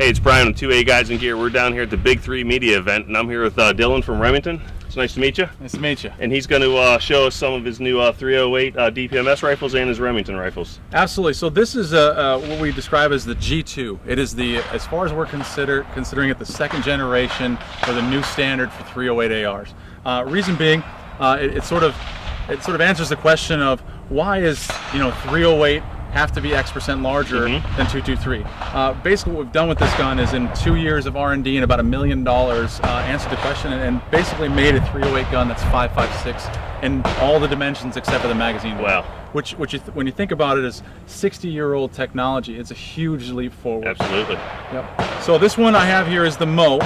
Hey, it's Brian with 2A Guys and Gear. We're down here at the Big 3 Media event, and I'm here with Dylan from Remington. It's nice to meet you. Nice to meet you. And he's going to show us some of his new 308 DPMS rifles and his Remington rifles. Absolutely. So this is what we describe as the G2. It is the, as far as we're considering it, the second generation or the new standard for 308 ARs. Reason being, it sort of answers the question of why is 308 have to be X% larger than 223. Basically what we've done with this gun is in 2 years of R&D and about $1 million, answered the question and basically made a 308 gun that's 5.56 in all the dimensions except for the magazine. Wow. Which when you think about it, is 60-year-old technology. It's a huge leap forward. Absolutely. Yep. So this one I have here is the Mo.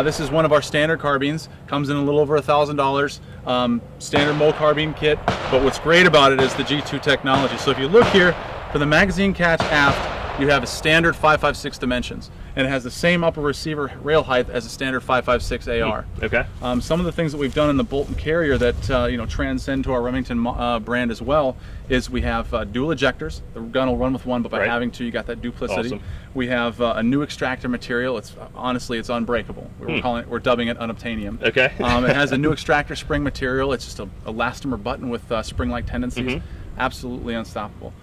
This is one of our standard carbines. Comes in a little over $1,000. Standard Mo carbine kit. But what's great about it is the G2 technology. So if you look here, for the magazine catch aft, you have a standard 5.56 dimensions, and it has the same upper receiver rail height as a standard 5.56 AR. Okay. Some of the things that we've done in the bolt and carrier that transcend to our Remington brand as well is we have dual ejectors. The gun will run with one, but by having two, you got that duplicity. Awesome. We have a new extractor material. It's honestly, it's unbreakable. We're dubbing it unobtainium. Okay. It has a new extractor spring material. It's just a elastomer button with spring-like tendencies. Absolutely unstoppable.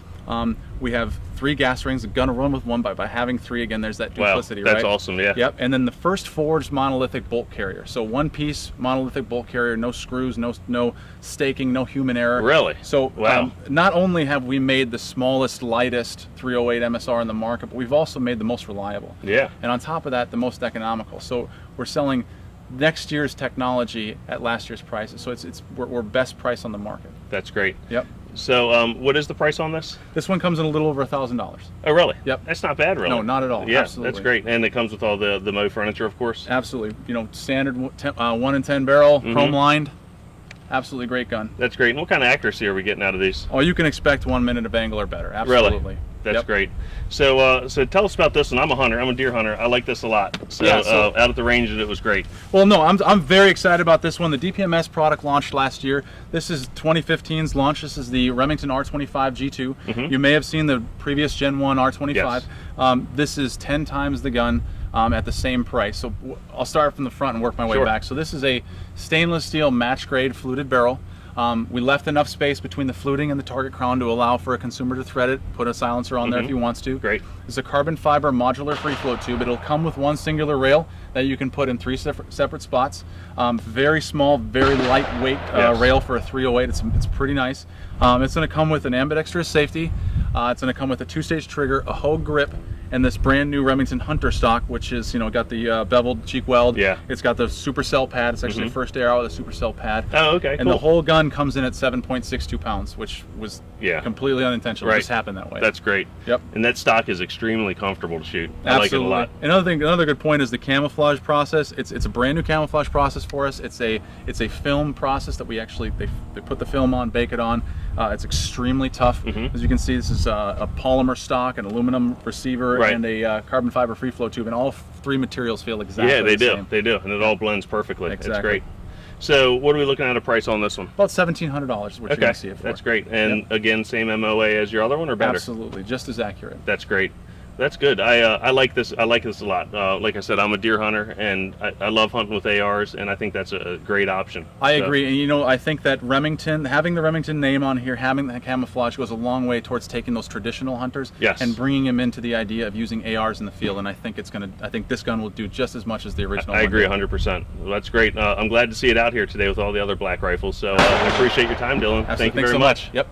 We have 3 gas rings. The gun will run with one by having 3. Again, there's that duplicity, wow, that's right? awesome, yeah. Yep, and then the first forged monolithic bolt carrier. So one piece monolithic bolt carrier, no screws, no staking, no human error. Really? So wow. Not only have we made the smallest, lightest 308 MSR in the market, but we've also made the most reliable. Yeah. And on top of that, the most economical. So we're selling next year's technology at last year's prices. So we're best price on the market. That's great. Yep. So what is the price on this? This one comes in a little over $1,000. Oh, really? Yep. That's not bad, really. No, not at all. Yeah, absolutely. that's great. And it comes with all the Mo furniture, of course. Absolutely. Standard 1 in 10 barrel, chrome lined. Absolutely great gun. That's great. And what kind of accuracy are we getting out of these? Oh, you can expect 1 minute of angle or better. Absolutely. Really? That's great. So tell us about this one. I'm a hunter. I'm a deer hunter. I like this a lot. So, out at the range, it was great. Well, no, I'm very excited about this one. The DPMS product launched last year. This is 2015's launch. This is the Remington R-25 G2. You may have seen the previous Gen 1 R-25. Yes. This is 10 times the gun at the same price. So I'll start from the front and work my way back. So this is a stainless steel match grade fluted barrel. We left enough space between the fluting and the target crown to allow for a consumer to thread it, put a silencer on there if he wants to. Great. It's a carbon fiber modular free flow tube. It'll come with one singular rail that you can put in 3 separate spots. Very small, very lightweight rail for a 308. It's pretty nice. It's going to come with an ambidextrous safety. It's going to come with a 2-stage trigger, a Hogue grip, and this brand new Remington Hunter stock, which is got the beveled cheek weld. Yeah. It's got the supercell pad. It's actually the first AR with a supercell pad. Oh, okay. And the whole gun comes in at 7.62 pounds, which was completely unintentional. It just happened that way. That's great. Yep. And that stock is extremely comfortable to shoot. I like it a lot. Another good point is the camouflage process. It's a brand new camouflage process for us. It's a film process that we actually they put the film on, bake it on. It's extremely tough. As you can see, this is a polymer stock, an aluminum receiver, and a carbon fiber free flow tube, and all 3 materials feel exactly the same. Yeah, they do, and it all blends perfectly. Exactly. It's great. So what are we looking at a price on this one? About $1,700 is what you're going to see it for. That's great. And again, same MOA as your other one, or better? Absolutely, just as accurate. That's great. That's good. I like this. I like this a lot. Like I said, I'm a deer hunter, and I love hunting with ARs, and I think that's a great option. I agree. And I think that Remington, having the Remington name on here, having that camouflage goes a long way towards taking those traditional hunters and bringing them into the idea of using ARs in the field. And I think I think this gun will do just as much as the original. I agree 100%. Well, that's great. I'm glad to see it out here today with all the other black rifles. So I appreciate your time, Dylan. Absolutely. Thank you very much. Yep.